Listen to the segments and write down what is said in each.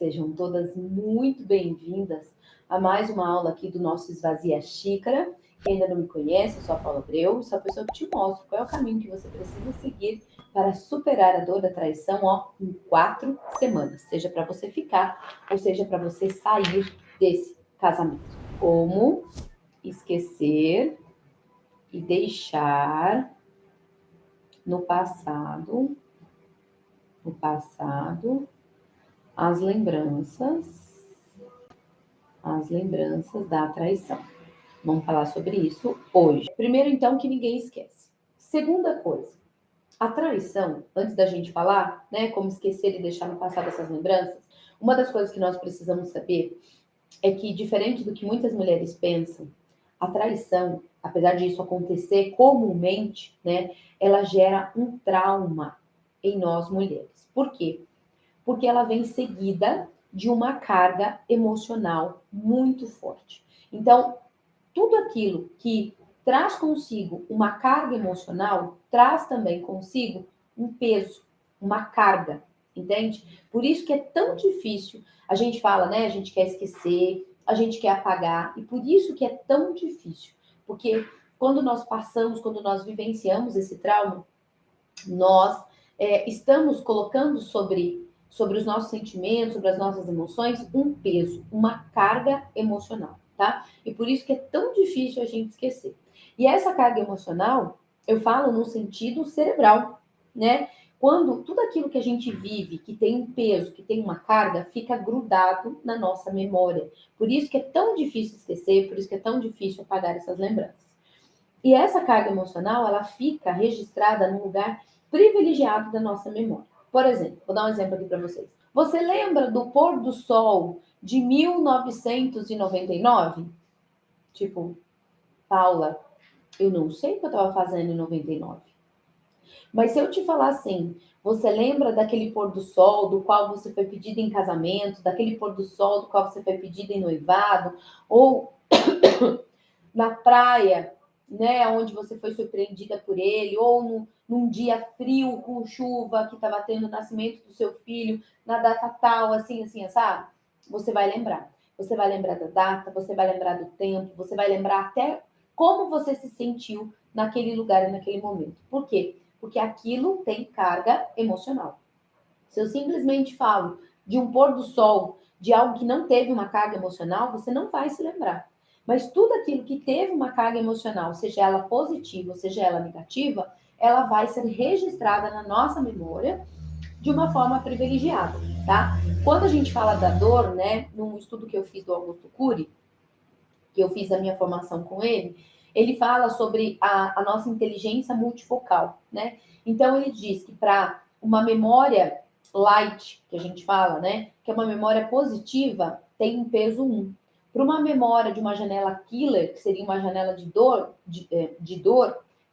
Sejam todas muito bem-vindas a mais uma aula aqui do nosso Esvazia Xícara. Quem ainda não me conhece, eu sou a Paula Abreu, sou a pessoa que te mostra qual é o caminho que você precisa seguir para superar a dor da traição, em 4 semanas. Seja para você ficar, ou seja para você sair desse casamento. Como esquecer e deixar no passado as lembranças da traição. Vamos falar sobre isso hoje. Primeiro, então, que ninguém esquece. Segunda coisa, a traição, antes da gente falar, né, como esquecer e deixar no passado essas lembranças, uma das coisas que nós precisamos saber é que, diferente do que muitas mulheres pensam, a traição, apesar disso acontecer comumente, né, ela gera um trauma em nós mulheres. Por quê? Porque ela vem seguida de uma carga emocional muito forte. Então, tudo aquilo que traz consigo uma carga emocional, traz também consigo um peso, uma carga, entende? Por isso que é tão difícil, a gente fala, né? A gente quer esquecer, a gente quer apagar, e por isso que é tão difícil. Porque quando nós vivenciamos esse trauma, nós estamos colocando sobre os nossos sentimentos, sobre as nossas emoções, um peso, uma carga emocional, tá? E por isso que é tão difícil a gente esquecer. E essa carga emocional, eu falo no sentido cerebral, né? Quando tudo aquilo que a gente vive, que tem um peso, que tem uma carga, fica grudado na nossa memória. Por isso que é tão difícil esquecer, por isso que é tão difícil apagar essas lembranças. E essa carga emocional, ela fica registrada num lugar privilegiado da nossa memória. Por exemplo, vou dar um exemplo aqui para vocês. Você lembra do pôr do sol de 1999? Tipo, Paula, eu não sei o que eu estava fazendo em 99. Mas se eu te falar assim, você lembra daquele pôr do sol do qual você foi pedida em casamento, daquele pôr do sol do qual você foi pedida em noivado, ou na praia, né, onde você foi surpreendida por ele, ou num dia frio com chuva que estava tendo o nascimento do seu filho, na data tal, assim, sabe? Você vai lembrar. Você vai lembrar da data, você vai lembrar do tempo, você vai lembrar até como você se sentiu naquele lugar e naquele momento. Por quê? Porque aquilo tem carga emocional. Se eu simplesmente falo de um pôr do sol, de algo que não teve uma carga emocional, você não vai se lembrar. Mas tudo aquilo que teve uma carga emocional, seja ela positiva ou seja ela negativa, ela vai ser registrada na nossa memória de uma forma privilegiada, tá? Quando a gente fala da dor, né, num estudo que eu fiz do Augusto Cury, que eu fiz a minha formação com ele fala sobre a nossa inteligência multifocal, né? Então, ele diz que para uma memória light, que a gente fala, né? Que é uma memória positiva, tem um peso 1. Para uma memória de uma janela killer, que seria uma janela de dor,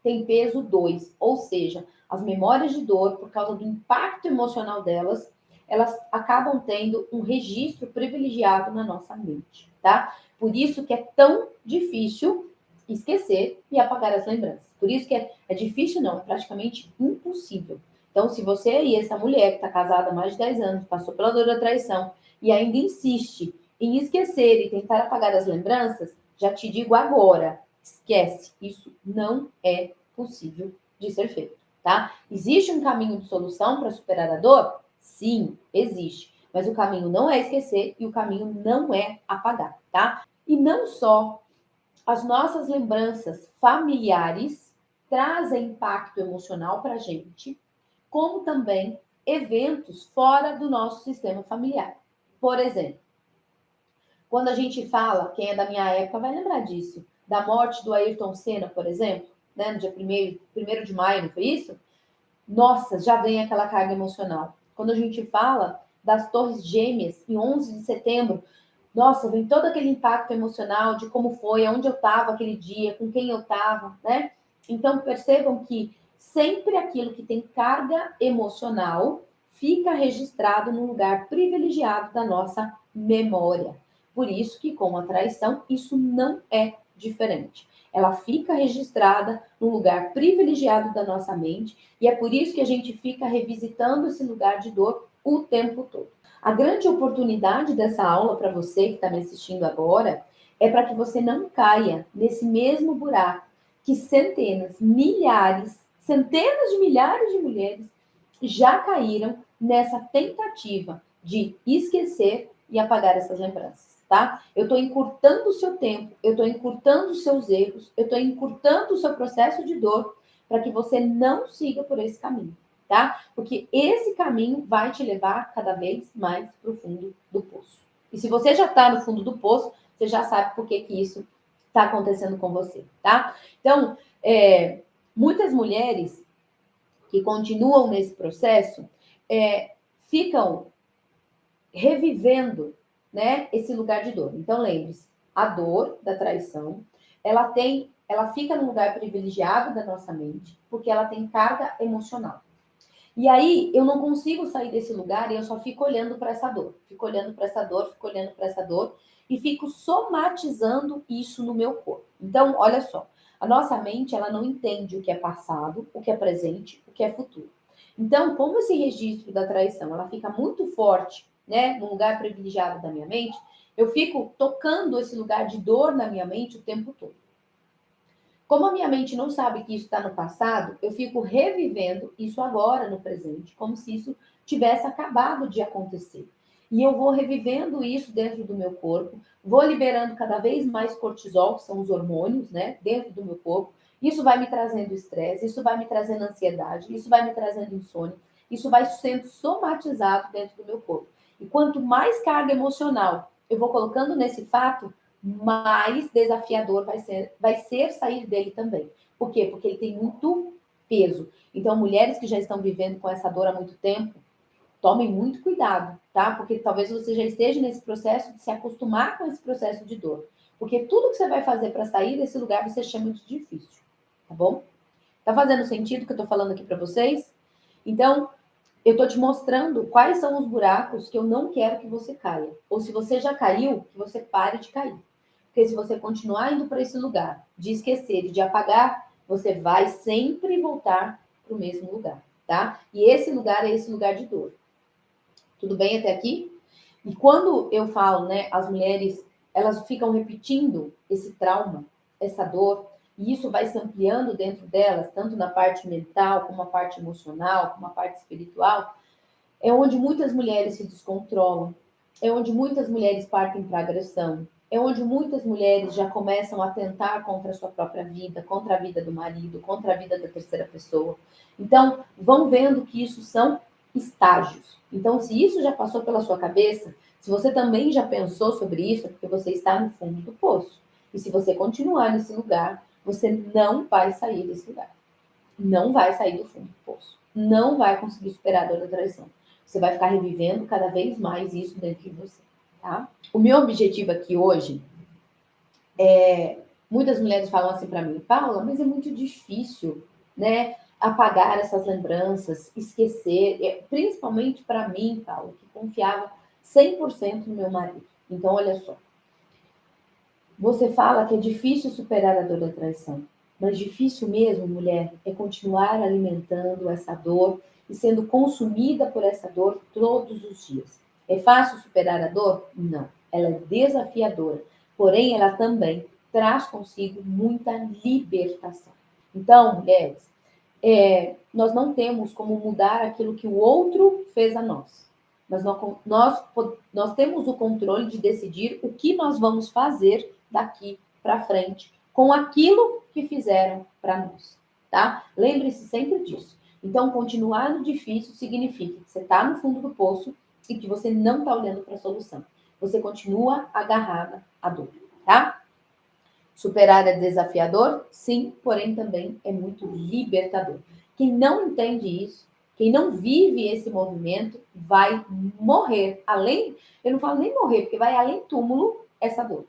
tem peso 2. Ou seja, as memórias de dor, por causa do impacto emocional delas, elas acabam tendo um registro privilegiado na nossa mente, tá? Por isso que é tão difícil esquecer e apagar as lembranças. Por isso que é difícil, não, é praticamente impossível. Então, se você aí, essa mulher que está casada há mais de 10 anos, passou pela dor da traição e ainda insiste em esquecer e tentar apagar as lembranças, já te digo agora, esquece. Isso não é possível de ser feito, tá? Existe um caminho de solução para superar a dor? Sim, existe. Mas o caminho não é esquecer e o caminho não é apagar, tá? E não só as nossas lembranças familiares trazem impacto emocional para a gente, como também eventos fora do nosso sistema familiar. Por exemplo, quando a gente fala, quem é da minha época vai lembrar disso, da morte do Ayrton Senna, por exemplo, né, no dia 1º de maio, não foi isso? Nossa, já vem aquela carga emocional. Quando a gente fala das Torres Gêmeas, em 11 de setembro, nossa, vem todo aquele impacto emocional de como foi, onde eu estava aquele dia, com quem eu estava, né? Então, percebam que sempre aquilo que tem carga emocional fica registrado num lugar privilegiado da nossa memória. Por isso que, com a traição, isso não é diferente. Ela fica registrada num lugar privilegiado da nossa mente e é por isso que a gente fica revisitando esse lugar de dor o tempo todo. A grande oportunidade dessa aula para você que está me assistindo agora é para que você não caia nesse mesmo buraco que centenas de milhares de mulheres já caíram nessa tentativa de esquecer e apagar essas lembranças, tá? Eu estou encurtando o seu tempo, eu estou encurtando os seus erros, eu estou encurtando o seu processo de dor para que você não siga por esse caminho, tá? Porque esse caminho vai te levar cada vez mais para o fundo do poço. E se você já está no fundo do poço, você já sabe por que isso está acontecendo com você, tá? Então, muitas mulheres que continuam nesse processo ficam revivendo, né, esse lugar de dor. Então, lembre-se, a dor da traição, ela fica num lugar privilegiado da nossa mente, porque ela tem carga emocional. E aí, eu não consigo sair desse lugar e eu só fico olhando para essa dor. Fico olhando para essa dor, fico olhando para essa dor e fico somatizando isso no meu corpo. Então, olha só, a nossa mente, ela não entende o que é passado, o que é presente, o que é futuro. Então, como esse registro da traição, ela fica muito forte, né, no lugar privilegiado da minha mente, eu fico tocando esse lugar de dor na minha mente o tempo todo. Como a minha mente não sabe que isso está no passado, eu fico revivendo isso agora no presente, como se isso tivesse acabado de acontecer. E eu vou revivendo isso dentro do meu corpo, vou liberando cada vez mais cortisol, que são os hormônios, né, dentro do meu corpo. Isso vai me trazendo estresse, isso vai me trazendo ansiedade, isso vai me trazendo insônia, isso vai sendo somatizado dentro do meu corpo. E quanto mais carga emocional eu vou colocando nesse fato, mais desafiador vai ser sair dele também. Por quê? Porque ele tem muito peso. Então, mulheres que já estão vivendo com essa dor há muito tempo, tomem muito cuidado, tá? Porque talvez você já esteja nesse processo de se acostumar com esse processo de dor. Porque tudo que você vai fazer para sair desse lugar você chama de difícil, tá bom? Tá fazendo sentido o que eu tô falando aqui para vocês? Então, eu tô te mostrando quais são os buracos que eu não quero que você caia. Ou se você já caiu, que você pare de cair. Porque se você continuar indo para esse lugar de esquecer e de apagar, você vai sempre voltar para o mesmo lugar, tá? E esse lugar é esse lugar de dor. Tudo bem até aqui? E quando eu falo, né, as mulheres, elas ficam repetindo esse trauma, essa dor, e isso vai se ampliando dentro delas, tanto na parte mental, como a parte emocional, como a parte espiritual, é onde muitas mulheres se descontrolam, é onde muitas mulheres partem para agressão, é onde muitas mulheres já começam a atentar contra a sua própria vida, contra a vida do marido, contra a vida da terceira pessoa. Então, vão vendo que isso são estágios. Então, se isso já passou pela sua cabeça, se você também já pensou sobre isso, é porque você está no fundo do poço. E se você continuar nesse lugar, você não vai sair desse lugar. Não vai sair do fundo do poço. Não vai conseguir superar a dor da traição. Você vai ficar revivendo cada vez mais isso dentro de você, tá? O meu objetivo aqui hoje muitas mulheres falam assim para mim, Paula, mas é muito difícil, né? Apagar essas lembranças, esquecer, principalmente para mim, Paula, que confiava 100% no meu marido. Então, olha só. Você fala que é difícil superar a dor da traição, mas difícil mesmo, mulher, é continuar alimentando essa dor e sendo consumida por essa dor todos os dias. É fácil superar a dor? Não. Ela é desafiadora, porém ela também traz consigo muita libertação. Então, mulheres, nós não temos como mudar aquilo que o outro fez a nós. Mas nós temos o controle de decidir o que nós vamos fazer daqui para frente com aquilo que fizeram para nós, tá? Lembre-se sempre disso. Então, continuar no difícil significa que você está no fundo do poço e que você não está olhando para a solução. Você continua agarrada à dor, tá? Superar é desafiador? Sim, porém também é muito libertador. Quem não entende isso, quem não vive esse movimento, vai morrer. Eu não falo nem morrer, porque vai além túmulo essa dor,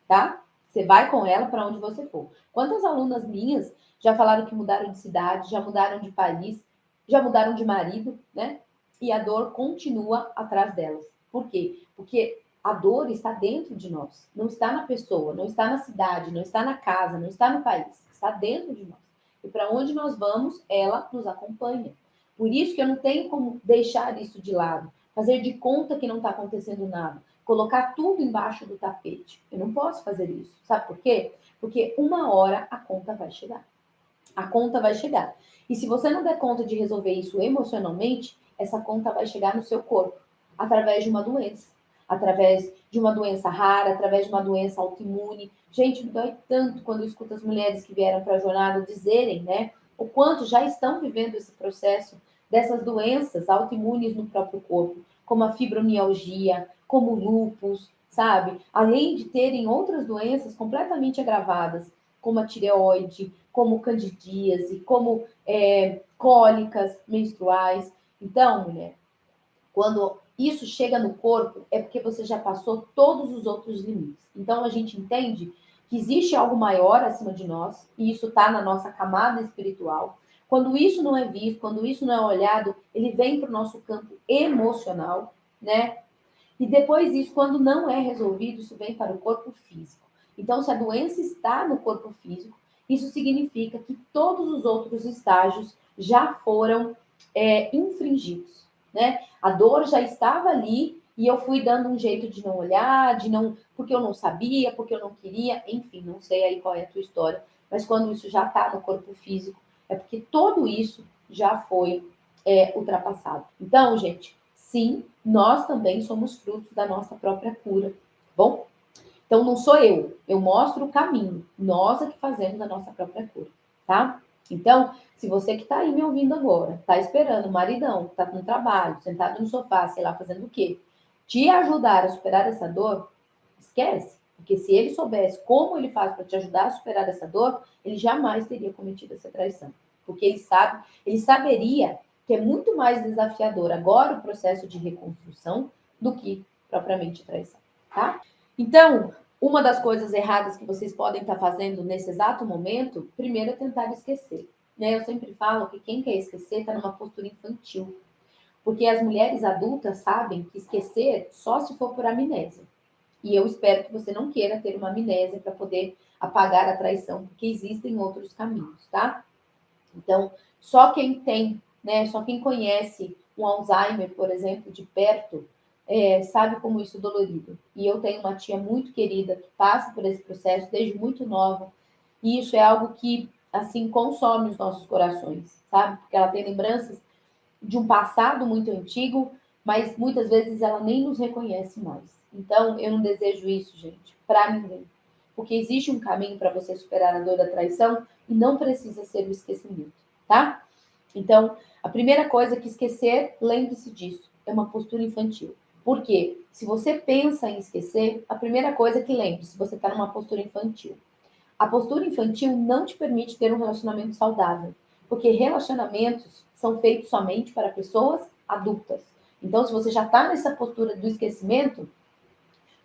tá? Você vai com ela para onde você for. Quantas alunas minhas já falaram que mudaram de cidade, já mudaram de país, já mudaram de marido, né? E a dor continua atrás delas. Por quê? Porque a dor está dentro de nós, não está na pessoa, não está na cidade, não está na casa, não está no país, está dentro de nós. E para onde nós vamos, ela nos acompanha. Por isso que eu não tenho como deixar isso de lado. fazer de conta que não está acontecendo nada, colocar tudo embaixo do tapete. Eu não posso fazer isso. Sabe por quê? Porque uma hora a conta vai chegar. A conta vai chegar. E se você não der conta de resolver isso emocionalmente, essa conta vai chegar no seu corpo, através de uma doença. Através de uma doença rara, através de uma doença autoimune. Gente, me dói tanto quando eu escuto as mulheres que vieram para a jornada dizerem, né, o quanto já estão vivendo esse processo dessas doenças autoimunes no próprio corpo, como a fibromialgia, como o lúpus, sabe? Além de terem outras doenças completamente agravadas, como a tireoide, como candidíase, como cólicas menstruais. Então, mulher, quando isso chega no corpo, é porque você já passou todos os outros limites. Então, a gente entende que existe algo maior acima de nós, e isso está na nossa camada espiritual. Quando isso não é visto, quando isso não é olhado, ele vem para o nosso campo emocional, né? E depois disso, quando não é resolvido, isso vem para o corpo físico. Então, se a doença está no corpo físico, isso significa que todos os outros estágios já foram infringidos, né? A dor já estava ali e eu fui dando um jeito de não olhar, de não, porque eu não sabia, porque eu não queria, enfim, não sei aí qual é a tua história, mas quando isso já está no corpo físico, é porque tudo isso já foi ultrapassado. Então, gente, sim, nós também somos frutos da nossa própria cura, bom? Então, não sou eu mostro o caminho, nós é que fazemos a nossa própria cura, tá? Então, se você que está aí me ouvindo agora, está esperando o maridão, está no trabalho, sentado no sofá, sei lá, fazendo o quê? Te ajudar a superar essa dor, esquece. Porque se ele soubesse como ele faz para te ajudar a superar essa dor, ele jamais teria cometido essa traição. Porque ele saberia que é muito mais desafiador agora o processo de reconstrução do que propriamente traição, tá? Então, uma das coisas erradas que vocês podem estar fazendo nesse exato momento, primeiro é tentar esquecer. Né? Eu sempre falo que quem quer esquecer está numa postura infantil. Porque as mulheres adultas sabem que esquecer só se for por amnésia. E eu espero que você não queira ter uma amnésia para poder apagar a traição, porque existem outros caminhos, tá? Então, só quem tem, né, só quem conhece um Alzheimer, por exemplo, de perto, sabe como isso é dolorido. E eu tenho uma tia muito querida que passa por esse processo desde muito nova, e isso é algo que, assim, consome os nossos corações, sabe? Porque ela tem lembranças de um passado muito antigo, mas muitas vezes ela nem nos reconhece mais. Então, eu não desejo isso, gente, para ninguém. Porque existe um caminho para você superar a dor da traição e não precisa ser o esquecimento, tá? Então, a primeira coisa que esquecer, lembre-se disso, é uma postura infantil. Por quê? Se você pensa em esquecer, a primeira coisa que lembre-se, você está numa postura infantil. A postura infantil não te permite ter um relacionamento saudável, porque relacionamentos são feitos somente para pessoas adultas. Então, se você já está nessa postura do esquecimento,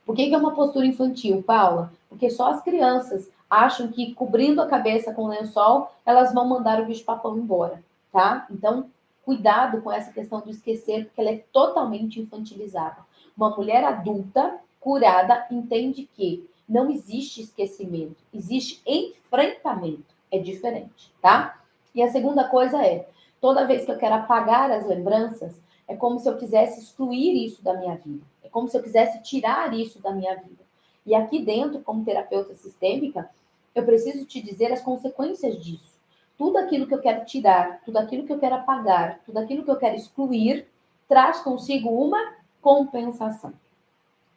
por que é uma postura infantil, Paula? Porque só as crianças acham que cobrindo a cabeça com lençol, elas vão mandar o bicho-papão embora, tá? Então, cuidado com essa questão do esquecer, porque ela é totalmente infantilizada. Uma mulher adulta, curada, entende que não existe esquecimento, existe enfrentamento. É diferente, tá? E a segunda coisa é, toda vez que eu quero apagar as lembranças, é como se eu quisesse excluir isso da minha vida. É como se eu quisesse tirar isso da minha vida. E aqui dentro, como terapeuta sistêmica, eu preciso te dizer as consequências disso. Tudo aquilo que eu quero tirar, tudo aquilo que eu quero apagar, tudo aquilo que eu quero excluir, traz consigo uma compensação.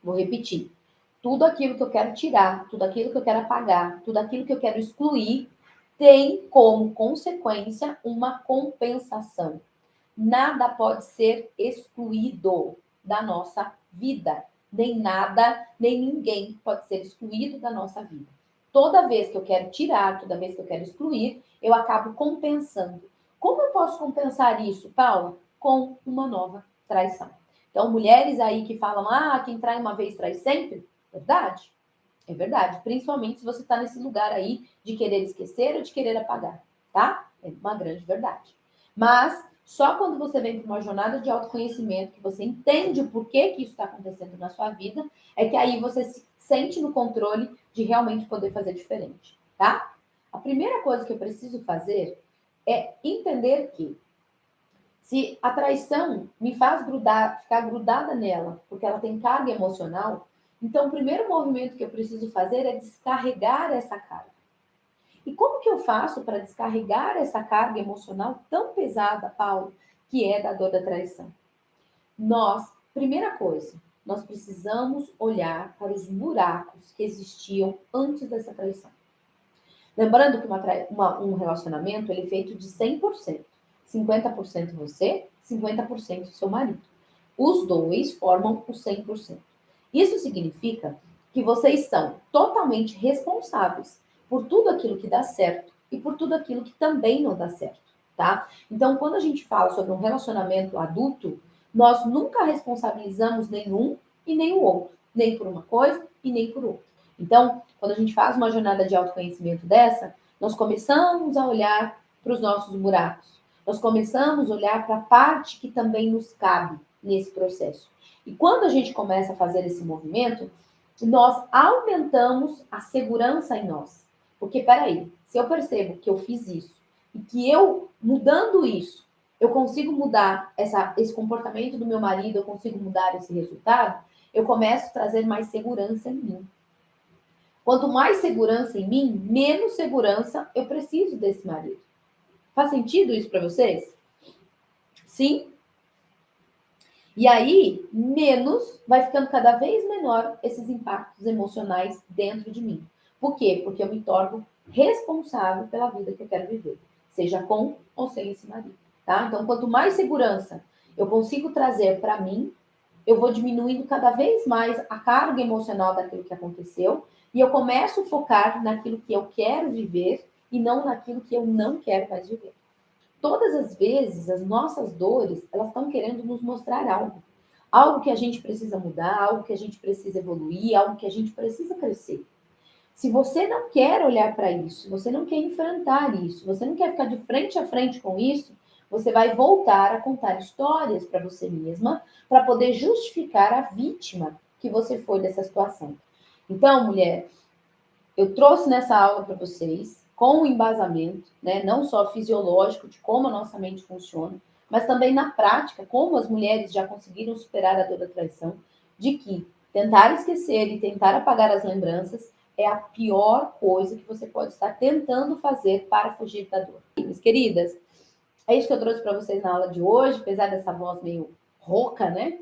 Vou repetir. Tudo aquilo que eu quero tirar, tudo aquilo que eu quero apagar, tudo aquilo que eu quero excluir, tem como consequência uma compensação. Nada pode ser excluído da nossa vida. Nem nada, nem ninguém pode ser excluído da nossa vida. Toda vez que eu quero tirar, toda vez que eu quero excluir, eu acabo compensando. Como eu posso compensar isso, Paula? Com uma nova traição. Então, mulheres aí que falam, quem trai uma vez trai sempre, verdade? É verdade. Principalmente se você está nesse lugar aí de querer esquecer ou de querer apagar, tá? É uma grande verdade. Mas só quando você vem para uma jornada de autoconhecimento, que você entende o porquê que isso está acontecendo na sua vida, é que aí você se sente no controle de realmente poder fazer diferente, tá? A primeira coisa que eu preciso fazer é entender que Se a traição me faz grudar, ficar grudada nela, porque ela tem carga emocional, então o primeiro movimento que eu preciso fazer é descarregar essa carga. E como que eu faço para descarregar essa carga emocional tão pesada, Paulo, que é da dor da traição? Primeira coisa, nós precisamos olhar para os buracos que existiam antes dessa traição. Lembrando que um relacionamento ele é feito de 100%. 50% você, 50% seu marido. Os dois formam o 100%. Isso significa que vocês são totalmente responsáveis por tudo aquilo que dá certo e por tudo aquilo que também não dá certo, tá? Então, quando a gente fala sobre um relacionamento adulto, nós nunca responsabilizamos nenhum e nem o outro, nem por uma coisa e nem por outra. Então, quando a gente faz uma jornada de autoconhecimento dessa, nós começamos a olhar para os nossos buracos. Nós começamos a olhar para a parte que também nos cabe nesse processo. E quando a gente começa a fazer esse movimento, nós aumentamos a segurança em nós. Porque, peraí, se eu percebo que eu fiz isso e que eu, mudando isso, eu consigo mudar esse comportamento do meu marido, eu consigo mudar esse resultado, eu começo a trazer mais segurança em mim. Quanto mais segurança em mim, menos segurança eu preciso desse marido. Faz sentido isso para vocês? Sim? E aí, menos vai ficando cada vez menor esses impactos emocionais dentro de mim. Por quê? Porque eu me torno responsável pela vida que eu quero viver, seja com ou sem esse marido, tá? Então, quanto mais segurança eu consigo trazer para mim, eu vou diminuindo cada vez mais a carga emocional daquilo que aconteceu e eu começo a focar naquilo que eu quero viver e não naquilo que eu não quero mais viver. Todas as vezes, as nossas dores, elas estão querendo nos mostrar algo. Algo que a gente precisa mudar, algo que a gente precisa evoluir, algo que a gente precisa crescer. Se você não quer olhar para isso, se você não quer enfrentar isso, você não quer ficar de frente a frente com isso, você vai voltar a contar histórias para você mesma, para poder justificar a vítima que você foi dessa situação. Então, mulher, eu trouxe nessa aula para vocês, com o embasamento, né, não só fisiológico de como a nossa mente funciona, mas também na prática, como as mulheres já conseguiram superar a dor da traição, de que tentar esquecer e tentar apagar as lembranças é a pior coisa que você pode estar tentando fazer para fugir da dor. Minhas queridas, é isso que eu trouxe para vocês na aula de hoje, apesar dessa voz meio rouca, né?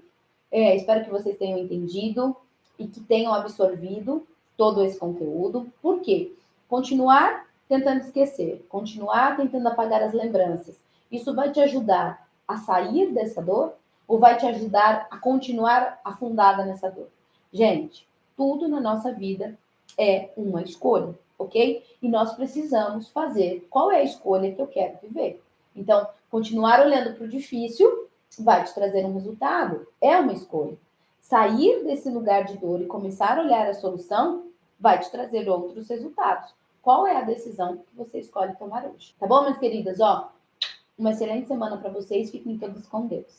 Espero que vocês tenham entendido e que tenham absorvido todo esse conteúdo. Por quê? Continuar tentando esquecer, continuar tentando apagar as lembranças. Isso vai te ajudar a sair dessa dor ou vai te ajudar a continuar afundada nessa dor? Gente, tudo na nossa vida é uma escolha, ok? E nós precisamos fazer qual é a escolha que eu quero viver. Então, continuar olhando para o difícil vai te trazer um resultado. É uma escolha. Sair desse lugar de dor e começar a olhar a solução vai te trazer outros resultados. Qual é a decisão que você escolhe tomar hoje? Tá bom, minhas queridas? Ó, uma excelente semana para vocês. Fiquem todos com Deus.